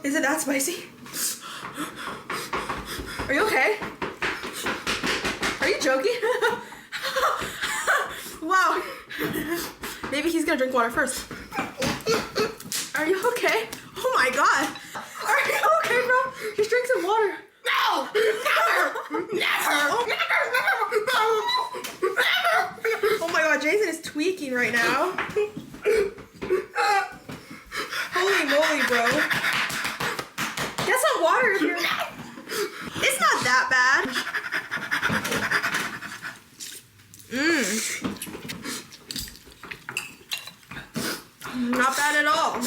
Is it that spicy? Are you okay? Are you joking? Wow. Maybe he's gonna drink water first. Are you okay? Oh my god. Are you okay, bro? Just drink some water. No! Never! Never! Oh my god, Jason is tweaking right now. Holy moly, bro. Get some water if you're... It's not that bad. Not bad at all.